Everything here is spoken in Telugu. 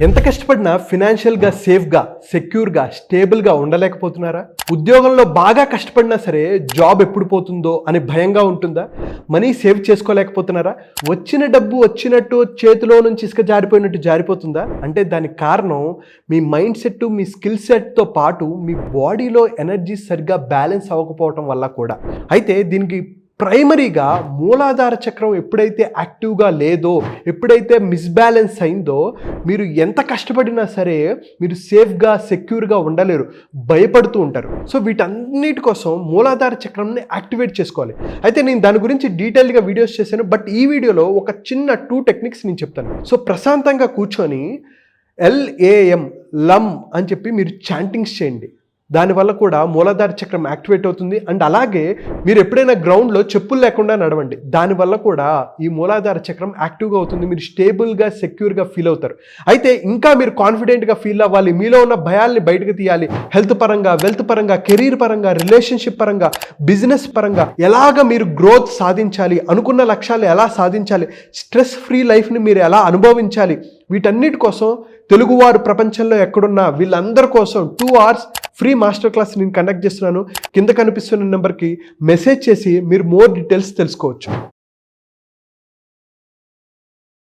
ఎంత కష్టపడినా ఫినాన్షియల్గా సేఫ్గా సెక్యూర్గా స్టేబుల్గా ఉండలేకపోతున్నారా? ఉద్యోగంలో బాగా కష్టపడినా సరే జాబ్ ఎప్పుడు పోతుందో అని భయంగా ఉంటుందా? మనీ సేవ్ చేసుకోలేకపోతున్నారా? వచ్చిన డబ్బు వచ్చినట్టు చేతిలో నుంచి ఇసుక జారిపోయినట్టు జారిపోతుందా? అంటే దానికి కారణం మీ మైండ్ సెట్, మీ స్కిల్ సెట్తో పాటు మీ బాడీలో ఎనర్జీ సరిగ్గా బ్యాలెన్స్ అవ్వకపోవటం వల్ల కూడా. అయితే దీనికి ప్రైమరీగా మూలాధార చక్రం ఎప్పుడైతే యాక్టివ్గా లేదో, ఎప్పుడైతే మిస్బ్యాలెన్స్ అయిందో, మీరు ఎంత కష్టపడినా సరే మీరు సేఫ్గా సెక్యూర్గా ఉండలేరు, భయపడుతూ ఉంటారు. సో వీటన్నిటి కోసం మూలాధార చక్రంని యాక్టివేట్ చేసుకోవాలి. అయితే నేను దాని గురించి డీటెయిల్గా వీడియోస్ చేశాను, బట్ ఈ వీడియోలో ఒక చిన్న 2 టెక్నిక్స్ నేను చెప్తాను. సో ప్రశాంతంగా కూర్చొని LAM లమ్ అని చెప్పి మీరు చాంటింగ్స్ చేయండి. దానివల్ల కూడా మూలాధార చక్రం యాక్టివేట్ అవుతుంది. అండ్ అలాగే మీరు ఎప్పుడైనా గ్రౌండ్లో చెప్పులు లేకుండా నడవండి, దానివల్ల కూడా ఈ మూలాధార చక్రం యాక్టివ్గా అవుతుంది. మీరు స్టేబుల్గా సెక్యూర్గా ఫీల్ అవుతారు. అయితే ఇంకా మీరు కాన్ఫిడెంట్గా ఫీల్ అవ్వాలి, మీలో ఉన్న భయాల్ని బయటకు తీయాలి. హెల్త్ పరంగా, వెల్త్ పరంగా, కెరీర్ పరంగా, రిలేషన్షిప్ పరంగా, బిజినెస్ పరంగా ఎలాగ మీరు గ్రోత్ సాధించాలి, అనుకున్న లక్ష్యాలు ఎలా సాధించాలి, స్ట్రెస్ ఫ్రీ లైఫ్ని మీరు ఎలా అనుభవించాలి, వీటన్నిటి కోసం తెలుగువారు ప్రపంచంలో ఎక్కడున్నా వీళ్ళందరి కోసం 2 hours ఫ్రీ మాస్టర్ క్లాస్ నేను కండక్ట్ చేస్తున్నాను. కింద కనిపిస్తున్న నెంబర్కి మెసేజ్ చేసి మీరు మోర్ డీటెయిల్స్ తెలుసుకోవచ్చు.